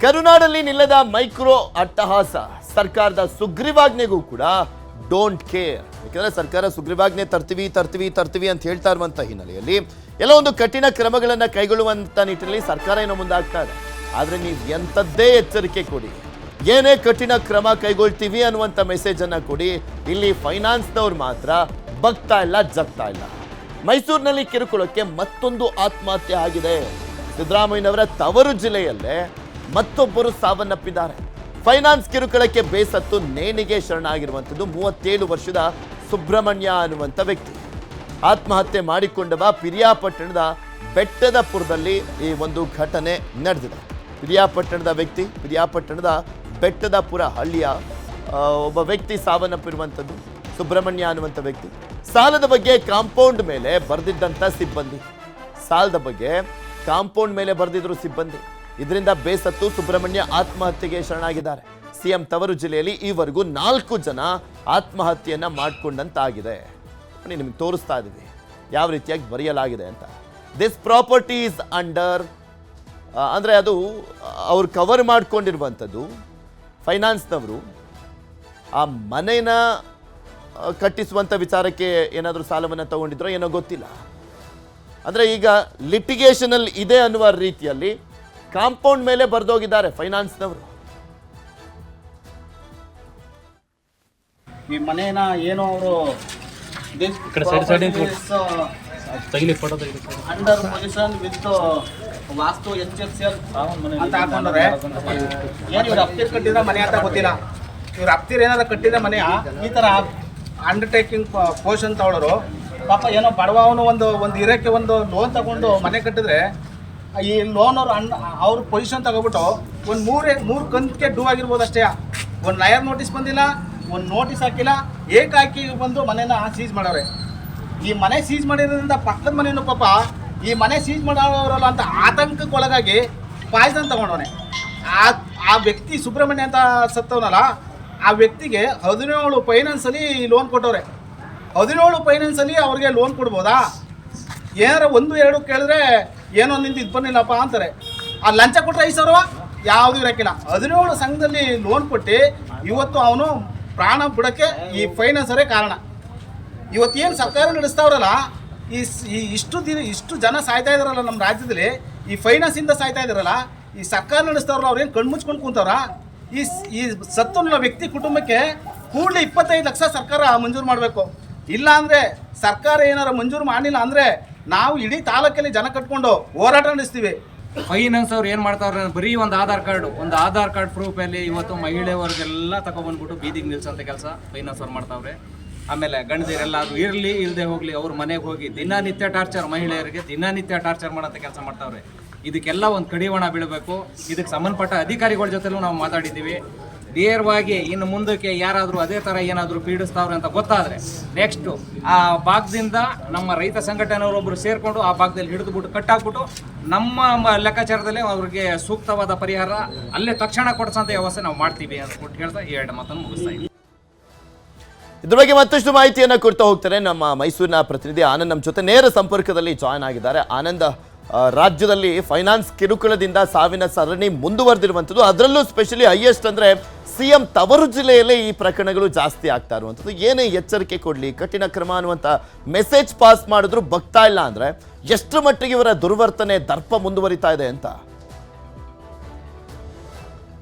ಕರುನಾಡಲ್ಲಿ ನಿಲ್ಲದ micro ಅಟ್ಟಹಾಸ ಸರ್ಕಾರದ ಸುಗ್ರೀವಾಜ್ಞೆಗೂ ಕೂಡ don't care. ಯಾಕಂದ್ರೆ ಸರ್ಕಾರ ಸುಗ್ರೀವಾಜ್ಞೆ ತರ್ತೀವಿ ಅಂತ ಹೇಳ್ತಾ ಇರುವಂತ ಹಿನ್ನೆಲೆಯಲ್ಲಿ ಎಲ್ಲ ಒಂದು ಕಠಿಣ ಕ್ರಮಗಳನ್ನು ಕೈಗೊಳ್ಳುವಂತ ನಿಟ್ಟಿನಲ್ಲಿ ಸರ್ಕಾರ ಏನೋ ಮುಂದಾಗ್ತಾ ಇದೆ. ಆದ್ರೆ ನೀವು ಎಂಥದ್ದೇ ಎಚ್ಚರಿಕೆ ಕೊಡಿ, ಏನೇ ಕಠಿಣ ಕ್ರಮ ಕೈಗೊಳ್ತೀವಿ ಅನ್ನುವಂಥ ಮೆಸೇಜ್ ಅನ್ನ ಕೊಡಿ, ಇಲ್ಲಿ ಫೈನಾನ್ಸ್ನವ್ರು ಮಾತ್ರ ಬಗ್ತಾ ಇಲ್ಲ, ಜಗ್ತಾ ಇಲ್ಲ. ಮೈಸೂರಿನಲ್ಲಿ ಕಿರುಕುಳಕ್ಕೆ ಮತ್ತೊಂದು ಆತ್ಮಹತ್ಯೆ ಆಗಿದೆ. ಸಿದ್ದರಾಮಯ್ಯನವರ ತವರು ಜಿಲ್ಲೆಯಲ್ಲೇ ಮತ್ತೊಬ್ಬರು ಸಾವನ್ನಪ್ಪಿದ್ದಾರೆ. ಫೈನಾನ್ಸ್ ಕಿರುಕುಳಕ್ಕೆ ಬೇಸತ್ತು ನೇಣಿಗೆ ಶರಣಾಗಿರುವಂಥದ್ದು 37 ವರ್ಷದ ಸುಬ್ರಹ್ಮಣ್ಯ ಅನ್ನುವಂಥ ವ್ಯಕ್ತಿ. ಆತ್ಮಹತ್ಯೆ ಮಾಡಿಕೊಂಡವ ಪಿರಿಯಾಪಟ್ಟಣದ ಬೆಟ್ಟದಪುರದಲ್ಲಿ ಈ ಒಂದು ಘಟನೆ ನಡೆದಿದೆ. ಪಿರಿಯಾಪಟ್ಟಣದ ವ್ಯಕ್ತಿ, ಪಿರಿಯಾಪಟ್ಟಣದ ಬೆಟ್ಟದಪುರ ಹಳ್ಳಿಯ ಒಬ್ಬ ವ್ಯಕ್ತಿ ಸಾವನ್ನಪ್ಪಿರುವಂಥದ್ದು. ಸುಬ್ರಹ್ಮಣ್ಯ ಅನ್ನುವಂಥ ವ್ಯಕ್ತಿ ಸಾಲದ ಬಗ್ಗೆ ಕಾಂಪೌಂಡ್ ಮೇಲೆ ಬರೆದಿದ್ದಂಥ ಸಿಬ್ಬಂದಿ, ಸಾಲದ ಬಗ್ಗೆ ಕಾಂಪೌಂಡ್ ಮೇಲೆ ಬರೆದಿದ್ರು ಸಿಬ್ಬಂದಿ. ಇದರಿಂದ ಬೇಸತ್ತು ಸುಬ್ರಹ್ಮಣ್ಯ ಆತ್ಮಹತ್ಯೆಗೆ ಶರಣಾಗಿದ್ದಾರೆ. ಸಿಎಂ ತವರು ಜಿಲ್ಲೆಯಲ್ಲಿ ಈವರೆಗೂ 4 ಜನ ಆತ್ಮಹತ್ಯೆಯನ್ನ ಮಾಡಿಕೊಂಡಂತಾಗಿದೆ. ನಿಮಗೆ ತೋರಿಸ್ತಾ ಇದ್ದೀವಿ ಯಾವ ರೀತಿಯಾಗಿ ಬರೆಯಲಾಗಿದೆ ಅಂತ. ದಿಸ್ ಪ್ರಾಪರ್ಟಿ ಈಸ್ ಅಂಡರ್ ಅಂದರೆ ಅದು ಅವ್ರು ಕವರ್ ಮಾಡ್ಕೊಂಡಿರುವಂಥದ್ದು. ಫೈನಾನ್ಸ್ನವರು ಆ ಮನೇನ ಕಟ್ಟಿಸುವಂಥ ವಿಚಾರಕ್ಕೆ ಏನಾದರೂ ಸಾಲವನ್ನು ತಗೊಂಡಿದ್ರೋ ಏನೋ ಗೊತ್ತಿಲ್ಲ. ಅಂದರೆ ಈಗ ಲಿಟಿಗೇಷನಲ್ಲಿ ಇದೆ ಅನ್ನುವ ರೀತಿಯಲ್ಲಿ ಕಾಂಪೌಂಡ್ ಮೇಲೆ ಬರೆದೋಗಿದ್ದಾರೆ ಫೈನಾನ್ಸ್ನವರು. ಈ ಮನೇನ ಏನೋ ಅವರು under position with vastu HFCL ಅಂತ ಹಾಕೊಂಡ್ರೆ ಏನು ಇವ್ರು ಹತ್ತಿರ ಕಟ್ಟಿದ್ರೆ ಮನೆ ಅಂತ ಗೊತ್ತಿಲ್ಲ. ಇವ್ರು ಹತ್ತಿರ ಏನಾದ್ರು ಕಟ್ಟಿದ್ರೆ ಮನೆ ಈ ಥರ ಅಂಡರ್ಟೇಕಿಂಗ್ ಪೋಷನ್ ತಗೊಳ್ಳೋರು ಪಾಪ ಏನೋ ಬಡವ ಅವನು ಒಂದು ಇರೋಕ್ಕೆ ಒಂದು ಲೋನ್ ತಗೊಂಡು ಮನೆ ಕಟ್ಟಿದ್ರೆ ಈ ಲೋನ್ ಅವ್ರ ಪೊಸಿಷನ್ ತಗೊಬಿಟ್ಟು ಒಂದು ಮೂರು ಕಂತಿಗೆ ಡ್ಯೂ ಆಗಿರ್ಬೋದು ಅಷ್ಟೇ. ಒಂದು ಲಯರ್ ನೋಟಿಸ್ ಬಂದಿಲ್ಲ, ಒಂದು ನೋಟಿಸ್ ಹಾಕಿಲ್ಲ, ಏಕಾಕಿ ಬಂದು ಮನೇನ ಸೀಜ್ ಮಾಡೋರೆ. ಈ ಮನೆ ಸೀಜ್ ಮಾಡಿರೋದ್ರಿಂದ ಪಕ್ಕದ ಮನೆಯೂ ಪಾಪ ಈ ಮನೆ ಸೀಜ್ ಮಾಡೋರಲ್ಲ ಅಂತ ಆತಂಕಕ್ಕೆ ಒಳಗಾಗಿ ಪಾಯ್ಸನ್ ತಗೊಂಡವನೆ. ಆ ವ್ಯಕ್ತಿ ಸುಬ್ರಹ್ಮಣ್ಯ ಅಂತ ಸತ್ತವನಲ್ಲ, ಆ ವ್ಯಕ್ತಿಗೆ 17 ಫೈನಾನ್ಸಲ್ಲಿ ಲೋನ್ ಕೊಟ್ಟವ್ರೆ. 17 ಫೈನಾನ್ಸಲ್ಲಿ ಅವ್ರಿಗೆ ಲೋನ್ ಕೊಡ್ಬೋದಾ? ಏನಾರ 1-2 ಕೇಳಿದ್ರೆ ಏನೋ ನಿಂದು ಇದು ಬಂದಿಲ್ಲಪ್ಪ ಅಂತಾರೆ. ಆ ಲಂಚ ಕೊಟ್ಟರೆ 5,000 ಯಾವುದೂ ಇರೋಕ್ಕಿಲ್ಲ. 17 ಸಂಘದಲ್ಲಿ ಲೋನ್ ಕೊಟ್ಟು ಇವತ್ತು ಅವನು ಪ್ರಾಣ ಬಿಡೋಕ್ಕೆ ಈ ಫೈನಾನ್ಸರೇ ಕಾರಣ. ಇವತ್ತೇನು ಸರ್ಕಾರ ನಡೆಸ್ತಾವ್ರಲ್ಲ, ಇಷ್ಟು ಜನ ಸಾಯ್ತಾ ಇದಾರಲ್ಲ ನಮ್ಮ ರಾಜ್ಯದಲ್ಲಿ, ಈ ಫೈನಾನ್ಸಿಂದ ಸಾಯ್ತಾ ಇದಾರಲ್ಲ, ಈ ಸರ್ಕಾರ ನಡೆಸ್ತಾವ್ರಲ್ಲ ಅವ್ರೇನು ಕಣ್ಮುಚ್ಕೊಂಡು ಕೂತವ್ರ? ಈ ಸತ್ತನ ವ್ಯಕ್ತಿ ಕುಟುಂಬಕ್ಕೆ ಕೂಡಲೇ 25 ಲಕ್ಷ ಸರ್ಕಾರ ಮಂಜೂರು ಮಾಡಬೇಕು. ಇಲ್ಲ ಅಂದರೆ ಸರ್ಕಾರ ಏನಾರು ಮಂಜೂರು ಮಾಡಿಲ್ಲ ಅಂದರೆ ನಾವು ಇಡೀ ತಾಲೂಕಲ್ಲಿ ಜನ ಕಟ್ಕೊಂಡು ಹೋರಾಟ ನಡೆಸ್ತೀವಿ. ಫೈನಾನ್ಸ್ ಅವ್ರು ಏನು ಮಾಡ್ತಾವ್ರೆ, ಬರೀ ಒಂದು ಆಧಾರ್ ಕಾರ್ಡ್ ಪ್ರೂಫಲ್ಲಿ ಇವತ್ತು ಮಹಿಳೆಯವ್ರಿಗೆಲ್ಲ ತಗೊಬಂದ್ಬಿಟ್ಟು ಬೀದಿಗೆ ನಿಲ್ಸೋಂಥ ಕೆಲಸ ಫೈನಾನ್ಸ್ ಅವ್ರು ಮಾಡ್ತಾವ್ರೆ. ಆಮೇಲೆ ಗಂಡದಿರೆಲ್ಲ ಅದು ಇರಲಿ ಇಲ್ಲದೆ ಹೋಗಲಿ ಅವ್ರ ಮನೆಗೆ ಹೋಗಿ ದಿನನಿತ್ಯ ಟಾರ್ಚರ್, ಮಹಿಳೆಯರಿಗೆ ದಿನನಿತ್ಯ ಟಾರ್ಚರ್ ಮಾಡೋಂಥ ಕೆಲಸ ಮಾಡ್ತಾವ್ರೆ. ಇದಕ್ಕೆಲ್ಲ ಒಂದು ಕಡಿವಾಣ ಬೀಳಬೇಕು. ಇದಕ್ಕೆ ಸಂಬಂಧಪಟ್ಟ ಅಧಿಕಾರಿಗಳ ಜೊತೆಲೂ ನಾವು ಮಾತಾಡಿದ್ದೀವಿ. ನೇರವಾಗಿ ಇನ್ನು ಮುಂದಕ್ಕೆ ಯಾರಾದರೂ ಅದೇ ಥರ ಏನಾದರೂ ಪೀಡಿಸ್ತಾವ್ರೆ ಅಂತ ಗೊತ್ತಾದರೆ ನೆಕ್ಸ್ಟು ಆ ಭಾಗದಿಂದ ನಮ್ಮ ರೈತ ಸಂಘಟನೆಯವರೊಬ್ಬರು ಸೇರಿಕೊಂಡು ಆ ಭಾಗದಲ್ಲಿ ಹಿಡಿದುಬಿಟ್ಟು ಕಟ್ಟಾಕ್ಬಿಟ್ಟು ನಮ್ಮ ಲೆಕ್ಕಾಚಾರದಲ್ಲಿ ಅವ್ರಿಗೆ ಸೂಕ್ತವಾದ ಪರಿಹಾರ ಅಲ್ಲೇ ತಕ್ಷಣ ಕೊಡಿಸೋಂಥ ವ್ಯವಸ್ಥೆ ನಾವು ಮಾಡ್ತೀವಿ ಅಂತ ಕೊಟ್ಟು ಹೇಳ್ತಾ 2 ಮಾತನ್ನು ಮುಗಿಸ್ತಾ ಇದ್ದೀವಿ. ಇದ್ರ ಬಗ್ಗೆ ಮತ್ತಷ್ಟು ಮಾಹಿತಿಯನ್ನು ಕೊಡ್ತಾ ಹೋಗ್ತಾರೆ ನಮ್ಮ ಮೈಸೂರಿನ ಪ್ರತಿನಿಧಿ ಆನಂದ್ ನಮ್ಮ ಜೊತೆ ನೇರ ಸಂಪರ್ಕದಲ್ಲಿ ಜಾಯ್ನ್ ಆಗಿದ್ದಾರೆ. ಆನಂದ್, ರಾಜ್ಯದಲ್ಲಿ ಫೈನಾನ್ಸ್ ಕಿರುಕುಳದಿಂದ ಸಾವಿನ ಸರಣಿ ಮುಂದುವರೆದಿರುವಂಥದ್ದು, ಅದರಲ್ಲೂ ಸ್ಪೆಷಲಿ ಹೈಯೆಸ್ಟ್ ಅಂದರೆ ಸಿಎಂ ತವರು ಜಿಲ್ಲೆಯಲ್ಲೇ ಈ ಪ್ರಕರಣಗಳು ಜಾಸ್ತಿ ಆಗ್ತಾ ಇರುವಂಥದ್ದು. ಏನೇ ಎಚ್ಚರಿಕೆ ಕೊಡಲಿ, ಕಠಿಣ ಕ್ರಮ ಅನ್ನುವಂಥ ಮೆಸೇಜ್ ಪಾಸ್ ಮಾಡಿದ್ರು ಬಗ್ತಾ ಇಲ್ಲ ಅಂದರೆ ಎಷ್ಟು ಮಟ್ಟಿಗೆ ಇವರ ದುರ್ವರ್ತನೆ ದರ್ಪ ಮುಂದುವರಿತಾ ಇದೆ ಅಂತ?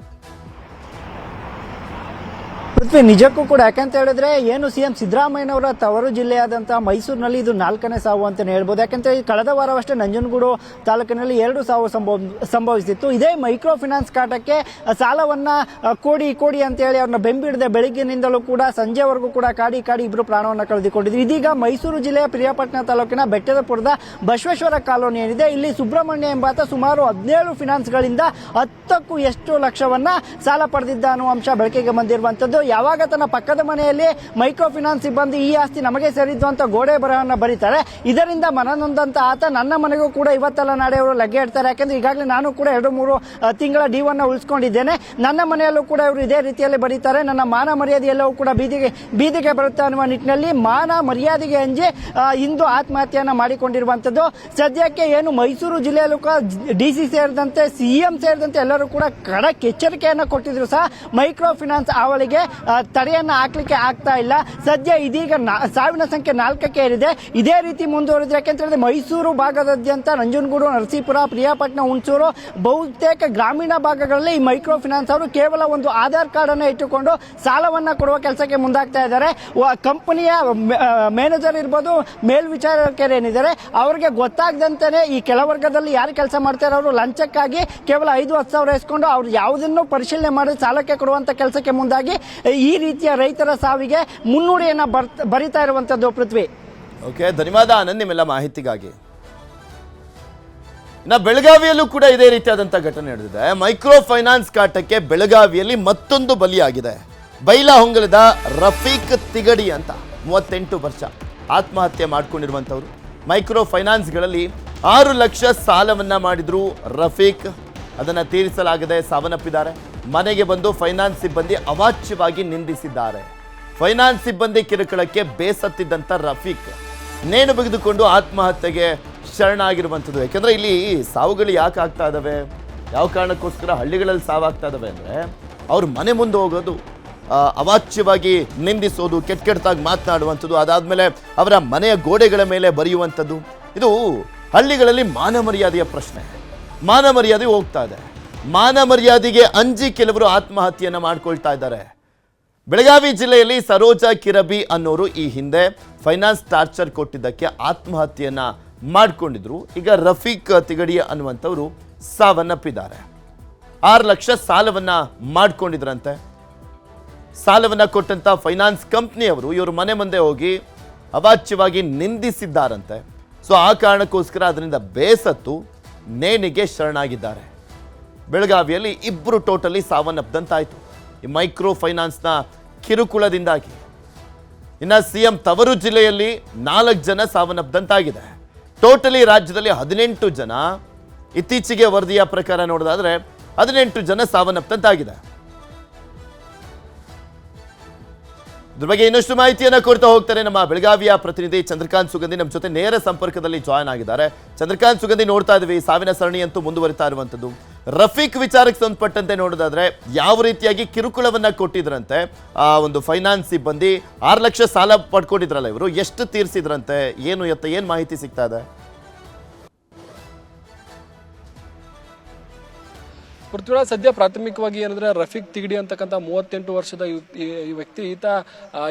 ಪೃಥ್ವಿ, ನಿಜಕ್ಕೂ ಕೂಡ ಯಾಕಂತ ಹೇಳಿದ್ರೆ ಏನು ಸಿಎಂ ಸಿದ್ದರಾಮಯ್ಯನವರ ತವರು ಜಿಲ್ಲೆಯಾದಂತಹ ಮೈಸೂರಿನಲ್ಲಿ ಇದು 4ನೇ ಸಾವು ಅಂತಾನೆ ಹೇಳ್ಬೋದು. ಯಾಕಂದ್ರೆ ಕಳೆದ ವಾರವಷ್ಟೇ ನಂಜನಗೂಡು ತಾಲೂಕಿನಲ್ಲಿ 2 ಸಾವು ಸಂಭವಿಸಿತ್ತು. ಇದೇ ಮೈಕ್ರೋ ಫಿನಾನ್ಸ್ ಕಾಟಕ್ಕೆ ಸಾಲವನ್ನ ಕೊಡಿ ಅಂತ ಹೇಳಿ ಅವ್ರನ್ನ ಬೆಂಬಿಡದೆ ಬೆಳಗ್ಗಿನಿಂದಲೂ ಕೂಡ ಸಂಜೆವರೆಗೂ ಕೂಡ ಕಾಡಿ ಇಬ್ರು ಪ್ರಾಣವನ್ನ ಕಳೆದುಕೊಂಡಿದ್ರು. ಇದೀಗ ಮೈಸೂರು ಜಿಲ್ಲೆಯ ಪಿರಿಯಾಪಟ್ಟಣ ತಾಲೂಕಿನ ಬೆಟ್ಟದಪುರದ ಬಸವೇಶ್ವರ ಕಾಲೋನಿ ಏನಿದೆ, ಇಲ್ಲಿ ಸುಬ್ರಹ್ಮಣ್ಯ ಎಂಬಾತ ಸುಮಾರು 17 ಫಿನಾನ್ಸ್ಗಳಿಂದ 10ಕ್ಕೂ ಎಷ್ಟು ಲಕ್ಷವನ್ನ ಸಾಲ ಪಡೆದಿದ್ದ ಅನ್ನುವ ಅಂಶ ಬೆಳಕಿಗೆ ಬಂದಿರುವಂತದ್ದು. ಯಾವಾಗ ತನ್ನ ಪಕ್ಕದ ಮನೆಯಲ್ಲಿ ಮೈಕ್ರೋ ಫಿನಾನ್ಸ್ ಸಿಬ್ಬಂದಿ ಈ ಆಸ್ತಿ ನಮಗೆ ಸೇರಿದ್ದು ಅಂತ ಗೋಡೆ ಬರಹವನ್ನು ಬರೀತಾರೆ. ಇದರಿಂದ ಮನನೊಂದಂತ ಆತ ನನ್ನ ಮನೆಗೂ ಕೂಡ ಇವತ್ತೆಲ್ಲ ನಾಳೆ ಅವರು ಲಗ್ಗೆ ಇಡ್ತಾರೆ. ಯಾಕಂದ್ರೆ ಈಗಾಗಲೇ ನಾನು ಕೂಡ 2-3 ತಿಂಗಳ ಡಿ1 ಉಳಿಸ್ಕೊಂಡಿದ್ದೇನೆ. ನನ್ನ ಮನೆಯಲ್ಲೂ ಕೂಡ ಇವರು ಇದೇ ರೀತಿಯಲ್ಲಿ ಬರೀತಾರೆ. ನನ್ನ ಮಾನ ಮರ್ಯಾದೆ ಎಲ್ಲವೂ ಕೂಡ ಬೀದಿಗೆ ಬರುತ್ತೆ ಅನ್ನುವ ನಿಟ್ಟಿನಲ್ಲಿ ಮಾನ ಮರ್ಯಾದೆಗೆ ಅಂಜಿ ಇಂದು ಆತ್ಮಹತ್ಯೆಯನ್ನು ಮಾಡಿಕೊಂಡಿರುವಂತದ್ದು. ಸದ್ಯಕ್ಕೆ ಏನು ಮೈಸೂರು ಜಿಲ್ಲೆಯಲ್ಲೂ ಕೂಡ ಡಿಸಿ ಸೇರಿದಂತೆ ಸಿಎಂ ಸೇರಿದಂತೆ ಎಲ್ಲರೂ ಕೂಡ ಖಡಕ್ ಎಚ್ಚರಿಕೆಯನ್ನು ಕೊಟ್ಟಿದ್ರು ಸಹ ಮೈಕ್ರೋ ಫಿನಾನ್ಸ್ ಅವಳಿಗೆ ತಡೆಯನ್ನು ಹಾಕ್ಲಿಕ್ಕೆ ಆಗ್ತಾ ಇಲ್ಲ. ಸದ್ಯ ಇದೀಗ ಸಾವಿನ ಸಂಖ್ಯೆ 4ಕ್ಕೆ ಏರಿದೆ. ಇದೇ ರೀತಿ ಮುಂದುವರಿದ್ರೆ ಯಾಕೆಂತ ಹೇಳಿದ್ರೆ ಮೈಸೂರು ಭಾಗದಾದ್ಯಂತ ನಂಜನಗೂಡು, ನರಸೀಪುರ, ಪ್ರಿಯಾಪಟ್ಟಣ, ಹುಣಸೂರು ಬಹುತೇಕ ಗ್ರಾಮೀಣ ಭಾಗಗಳಲ್ಲಿ ಈ ಮೈಕ್ರೋ ಫಿನಾನ್ಸ್ ಅವರು ಕೇವಲ ಒಂದು ಆಧಾರ್ ಕಾರ್ಡ್ ಅನ್ನು ಇಟ್ಟುಕೊಂಡು ಸಾಲವನ್ನ ಕೊಡುವ ಕೆಲಸಕ್ಕೆ ಮುಂದಾಗ್ತಾ ಇದ್ದಾರೆ. ಕಂಪನಿಯ ಮ್ಯಾನೇಜರ್ ಇರ್ಬೋದು, ಮೇಲ್ವಿಚಾರಕರೇನಿದ್ದಾರೆ ಅವರಿಗೆ ಗೊತ್ತಾಗದಂತಾನೆ ಈ ಕೆಳವರ್ಗದಲ್ಲಿ ಯಾರು ಕೆಲಸ ಮಾಡ್ತಾರೆ ಅವರು ಲಂಚಕ್ಕಾಗಿ ಕೇವಲ 5-10 ಸಾವಿರ ಇಸ್ಕೊಂಡು ಅವ್ರು ಯಾವುದನ್ನು ಪರಿಶೀಲನೆ ಮಾಡಿ ಸಾಲಕ್ಕೆ ಕೊಡುವಂತ ಕೆಲಸಕ್ಕೆ ಮುಂದಾಗಿ ಈ ರೀತಿಯ ರೈತರ ಸಾವಿಗೆ ಮುನ್ನುಡಿಯನ್ನ ಬರಿತಾ ಇರುವಂತದ್ದು. ಪೃಥ್ವಿ, ಓಕೆ, ಧನ್ಯವಾದ ಆನಂದ್ ನಿಮ್ಮೆಲ್ಲ ಮಾಹಿತಿಗಾಗಿ. ಇನ್ನು ಬೆಳಗಾವಿಯಲ್ಲೂ ಕೂಡ ಇದೇ ರೀತಿಯಾದಂಥ ಘಟನೆ ನಡೆದಿದೆ. ಮೈಕ್ರೋ ಫೈನಾನ್ಸ್ ಕಾಟಕ್ಕೆ ಬೆಳಗಾವಿಯಲ್ಲಿ ಮತ್ತೊಂದು ಬಲಿಯಾಗಿದೆ. ಬೈಲಹೊಂಗಲದ ರಫೀಕ್ ತಿಗಡಿ ಅಂತ 38 ವರ್ಷ ಆತ್ಮಹತ್ಯೆ ಮಾಡ್ಕೊಂಡಿರುವಂಥವ್ರು. ಮೈಕ್ರೋ ಫೈನಾನ್ಸ್ಗಳಲ್ಲಿ 6 ಲಕ್ಷ ಸಾಲವನ್ನ ಮಾಡಿದ್ರು ರಫೀಕ್. ಅದನ್ನು ತೀರಿಸಲಾಗದೆ ಸಾವನ್ನಪ್ಪಿದ್ದಾರೆ. ಮನೆಗೆ ಬಂದು ಫೈನಾನ್ಸ್ ಸಿಬ್ಬಂದಿ ಅವಾಚ್ಯವಾಗಿ ನಿಂದಿಸಿದ್ದಾರೆ. ಫೈನಾನ್ಸ್ ಸಿಬ್ಬಂದಿ ಕಿರುಕುಳಕ್ಕೆ ಬೇಸತ್ತಿದ್ದಂಥ ರಫೀಕ್ ನೇಣು ಬಿಗಿದುಕೊಂಡು ಆತ್ಮಹತ್ಯೆಗೆ ಶರಣಾಗಿರುವಂಥದ್ದು. ಯಾಕೆಂದರೆ ಇಲ್ಲಿ ಸಾವುಗಳು ಯಾಕೆ ಆಗ್ತಾ ಇದ್ದಾವೆ, ಯಾವ ಕಾರಣಕ್ಕೋಸ್ಕರ ಹಳ್ಳಿಗಳಲ್ಲಿ ಸಾವಾಗ್ತಾ ಇದ್ದಾವೆ ಅಂದರೆ ಅವ್ರ ಮನೆ ಮುಂದೆ ಹೋಗೋದು, ಅವಾಚ್ಯವಾಗಿ ನಿಂದಿಸೋದು, ಕೆಟ್ಟದಾಗಿ ಮಾತನಾಡುವಂಥದ್ದು, ಅದಾದಮೇಲೆ ಅವರ ಮನೆಯ ಗೋಡೆಗಳ ಮೇಲೆ ಬರೆಯುವಂಥದ್ದು. ಇದು ಹಳ್ಳಿಗಳಲ್ಲಿ ಮಾನ ಮರ್ಯಾದೆಯ ಪ್ರಶ್ನೆ. ಮಾನ ಮರ್ಯಾದೆ ಹೋಗ್ತಾ ಇದೆ. ಮಾನ ಮರ್ಯಾದೆಗೆ ಅಂಜಿ ಕೆಲವರು ಆತ್ಮಹತ್ಯೆಯನ್ನು ಮಾಡ್ಕೊಳ್ತಾ ಇದ್ದಾರೆ. ಬೆಳಗಾವಿ ಜಿಲ್ಲೆಯಲ್ಲಿ ಸರೋಜಾ ಕಿರಬಿ ಅನ್ನೋರು ಈ ಹಿಂದೆ ಫೈನಾನ್ಸ್ ಟಾರ್ಚರ್ ಕೊಟ್ಟಿದ್ದಕ್ಕೆ ಆತ್ಮಹತ್ಯೆಯನ್ನ ಮಾಡಿಕೊಂಡಿದ್ರು. ಈಗ ರಫೀಕ್ ತಿಗಡಿ ಅನ್ನುವಂಥವ್ರು ಸಾವನ್ನಪ್ಪಿದ್ದಾರೆ. 6 ಲಕ್ಷ ಸಾಲವನ್ನ ಮಾಡ್ಕೊಂಡಿದ್ರಂತೆ. ಸಾಲವನ್ನ ಕೊಟ್ಟಂತ ಫೈನಾನ್ಸ್ ಕಂಪ್ನಿಯವರು ಇವರು ಮನೆ ಮುಂದೆ ಹೋಗಿ ಅವಾಚ್ಯವಾಗಿ ನಿಂದಿಸಿದ್ದಾರಂತೆ. ಸೊ ಆ ಕಾರಣಕ್ಕೋಸ್ಕರ ಅದರಿಂದ ಬೇಸತ್ತು ನೇಣಿಗೆ ಶರಣಾಗಿದ್ದಾರೆ. ಬೆಳಗಾವಿಯಲ್ಲಿ 2 ಟೋಟಲಿ ಸಾವನ್ನಪ್ಪದಂತಾಯಿತು ಈ ಮೈಕ್ರೋ ಫೈನಾನ್ಸ್ನ ಕಿರುಕುಳದಿಂದಾಗಿ. ಇನ್ನು ಸಿಎಂ ತವರು ಜಿಲ್ಲೆಯಲ್ಲಿ 4 ಜನ ಸಾವನ್ನಪ್ಪದಂತಾಗಿದೆ. ಟೋಟಲಿ ರಾಜ್ಯದಲ್ಲಿ 18 ಜನ. ಇತ್ತೀಚೆಗೆ ವರದಿಯ ಪ್ರಕಾರ ನೋಡೋದಾದ್ರೆ 18 ಜನ ಸಾವನ್ನಪ್ಪದಂತಾಗಿದೆ. ಇದ್ರ ಬಗ್ಗೆ ಇನ್ನಷ್ಟು ಮಾಹಿತಿಯನ್ನು ಕೊಡ್ತಾ ಹೋಗ್ತಾರೆ ನಮ್ಮ ಬೆಳಗಾವಿಯ ಪ್ರತಿನಿಧಿ ಚಂದ್ರಕಾಂತ್ ಸುಗಂಧಿ. ನಮ್ಮ ಜೊತೆ ನೇರ ಸಂಪರ್ಕದಲ್ಲಿ ಜಾಯ್ನ್ ಆಗಿದ್ದಾರೆ. ಚಂದ್ರಕಾಂತ್ ಸುಗಂಧಿ, ನೋಡ್ತಾ ಇದ್ವಿ ಸಾವಿನ ಸರಣಿ ಅಂತೂ ಮುಂದುವರಿತಾ ಇರುವಂಥದ್ದು. ರಫೀಕ್ ವಿಚಾರಕ್ಕೆ ಸಂಬಂಧಪಟ್ಟಂತೆ ನೋಡೋದಾದ್ರೆ ಯಾವ ರೀತಿಯಾಗಿ ಕಿರುಕುಳವನ್ನ ಕೊಟ್ಟಿದ್ರಂತೆ ಆ ಒಂದು ಫೈನಾನ್ಸ್ ಸಿಬ್ಬಂದಿ, 6 ಲಕ್ಷ ಸಾಲ ಪಡ್ಕೊಂಡಿದ್ರಲ್ಲ ಇವರು, ಎಷ್ಟು ತೀರಿಸಿದ್ರಂತೆ, ಏನು ಮಾಹಿತಿ ಸಿಗ್ತಾ ಇದೆ? ಪೃಥ್ವಿರಾಜ್, ಸದ್ಯ ಪ್ರಾಥಮಿಕವಾಗಿ ಏನಂದ್ರೆ ರಫೀಕ್ ತಿಗಡಿ ಅಂತಕ್ಕಂಥ 38 ವರ್ಷದ ಈ ವ್ಯಕ್ತಿ, ಈತ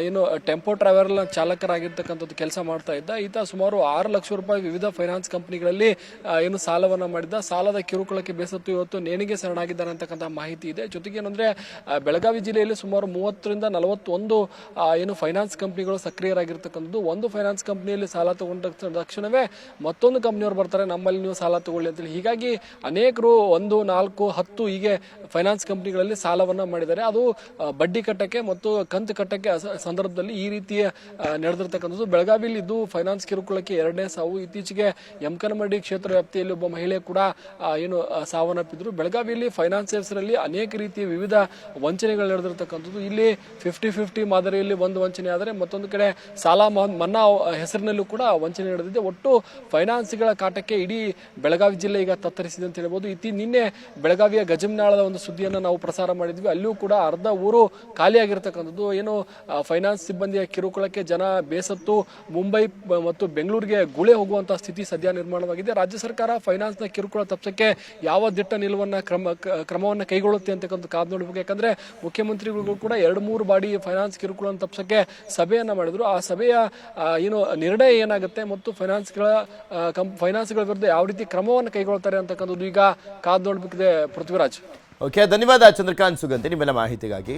ಏನು ಟೆಂಪೋ ಟ್ರಾವೆಲ್ ಚಾಲಕರಾಗಿರ್ತಕ್ಕಂಥದ್ದು ಕೆಲಸ ಮಾಡ್ತಾ ಇದ್ದ. ಈತ ಸುಮಾರು 6 ಲಕ್ಷ ರೂಪಾಯಿ ವಿವಿಧ ಫೈನಾನ್ಸ್ ಕಂಪನಿಗಳಲ್ಲಿ ಏನು ಸಾಲವನ್ನ ಮಾಡಿದ್ದ. ಸಾಲದ ಕಿರುಕುಳಕ್ಕೆ ಬೇಸತ್ತು ಇವತ್ತು ನೇಣಿಗೆ ಶರಣಾಗಿದ್ದಾರೆ ಅಂತಕ್ಕಂಥ ಮಾಹಿತಿ ಇದೆ. ಜೊತೆಗೆ ಏನಂದ್ರೆ ಬೆಳಗಾವಿ ಜಿಲ್ಲೆಯಲ್ಲಿ ಸುಮಾರು 30ರಿಂದ 41 ಏನು ಫೈನಾನ್ಸ್ ಕಂಪನಿಗಳು ಸಕ್ರಿಯರಾಗಿರ್ತಕ್ಕಂಥದ್ದು. ಒಂದು ಫೈನಾನ್ಸ್ ಕಂಪನಿಯಲ್ಲಿ ಸಾಲ ತಗೊಂಡ ತಕ್ಷಣವೇ ಮತ್ತೊಂದು ಕಂಪನಿಯವರು ಬರ್ತಾರೆ, ನಮ್ಮಲ್ಲಿ ನೀವು ಸಾಲ ತಗೊಳ್ಳಿ ಅಂತೇಳಿ. ಹೀಗಾಗಿ ಅನೇಕರು 1, 4, 10 ಹೀಗೆ ಫೈನಾನ್ಸ್ ಕಂಪನಿಗಳಲ್ಲಿ ಸಾಲವನ್ನ ಮಾಡಿದ್ದಾರೆ. ಅದು ಬಡ್ಡಿ ಕಟ್ಟಕ್ಕೆ ಮತ್ತು ಕಂತು ಕಟ್ಟಕ್ಕೆ ಸಂದರ್ಭದಲ್ಲಿ ಈ ರೀತಿಯ ನಡೆದಿರ್ತಕ್ಕಂಥದ್ದು. ಬೆಳಗಾವಿಯಲ್ಲಿ ಇದು ಫೈನಾನ್ಸ್ ಕಿರುಕುಳಕ್ಕೆ 2ನೇ ಸಾವು. ಇತ್ತೀಚೆಗೆ ಯಮಕನಮರಡಿ ಕ್ಷೇತ್ರ ವ್ಯಾಪ್ತಿಯಲ್ಲಿ ಒಬ್ಬ ಮಹಿಳೆ ಕೂಡ ಏನು ಸಾವನ್ನಪ್ಪಿದ್ರು. ಬೆಳಗಾವಿಯಲ್ಲಿ ಫೈನಾನ್ಸ್ ಹೆಸರಲ್ಲಿ ಅನೇಕ ರೀತಿಯ ವಿವಿಧ ವಂಚನೆಗಳು ನಡೆದಿರ್ತಕ್ಕಂಥದ್ದು. ಇಲ್ಲಿ 50-50 ಮಾದರಿಯಲ್ಲಿ ಒಂದು ವಂಚನೆ ಆದರೆ ಮತ್ತೊಂದು ಕಡೆ ಸಾಲ ಮನ್ನಾ ಹೆಸರಿನಲ್ಲೂ ಕೂಡ ವಂಚನೆ ನಡೆದಿದೆ. ಒಟ್ಟು ಫೈನಾನ್ಸ್ಗಳ ಕಾಟಕ್ಕೆ ಇಡೀ ಬೆಳಗಾವಿ ಜಿಲ್ಲೆ ಈಗ ತತ್ತರಿಸಿದೆ ಅಂತ ಹೇಳ್ಬೋದು. ನಿನ್ನೆ ಬೆಳಗಾವಿಯ ಗಜಮ್ನಾಳದ ಒಂದು ಸುದ್ದಿಯನ್ನು ನಾವು ಪ್ರಸಾರ ಮಾಡಿದ್ವಿ. ಅಲ್ಲಿಯೂ ಕೂಡ ಅರ್ಧ ಊರು ಖಾಲಿಯಾಗಿರ್ತಕ್ಕಂಥದ್ದು. ಏನು ಫೈನಾನ್ಸ್ ಸಿಬ್ಬಂದಿಯ ಕಿರುಕುಳಕ್ಕೆ ಜನ ಬೇಸತ್ತು ಮುಂಬೈ ಮತ್ತು ಬೆಂಗಳೂರಿಗೆ ಗುಳೆ ಹೋಗುವಂತಹ ಸ್ಥಿತಿ ಸದ್ಯ ನಿರ್ಮಾಣವಾಗಿದೆ. ರಾಜ್ಯ ಸರ್ಕಾರ ಫೈನಾನ್ಸ್ನ ಕಿರುಕುಳ ತಪ್ಪಿಸಕ್ಕೆ ಯಾವ ದಿಟ್ಟ ನಿಲುವನ್ನ ಕ್ರಮವನ್ನು ಕೈಗೊಳ್ಳುತ್ತೆ ಅಂತಕ್ಕಂಥ ಕಾದು ನೋಡಬೇಕು. ಯಾಕಂದ್ರೆ ಮುಖ್ಯಮಂತ್ರಿಗಳು ಕೂಡ 2-3 ಬಾರಿ ಫೈನಾನ್ಸ್ ಕಿರುಕುಳವನ್ನು ತಪ್ಪಿಸಕ್ಕೆ ಸಭೆಯನ್ನ ಮಾಡಿದ್ರು. ಆ ಸಭೆಯ ಏನು ನಿರ್ಣಯ ಏನಾಗುತ್ತೆ ಮತ್ತು ಫೈನಾನ್ಸ್ಗಳ ವಿರುದ್ಧ ಯಾವ ರೀತಿ ಕ್ರಮವನ್ನು ಕೈಗೊಳ್ತಾರೆ ಅಂತಕ್ಕಂಥದ್ದು ಈಗ ಕಾದು ನೋಡಬೇಕಿದೆ. ಪೃಥ್ವಿರಾಜ್, ಓಕೆ, ಧನ್ಯವಾದ ಚಂದ್ರಕಾಂತ್ ಸುಗಂಧಿ ನಿಮ್ಮೆಲ್ಲ ಮಾಹಿತಿಗಾಗಿ.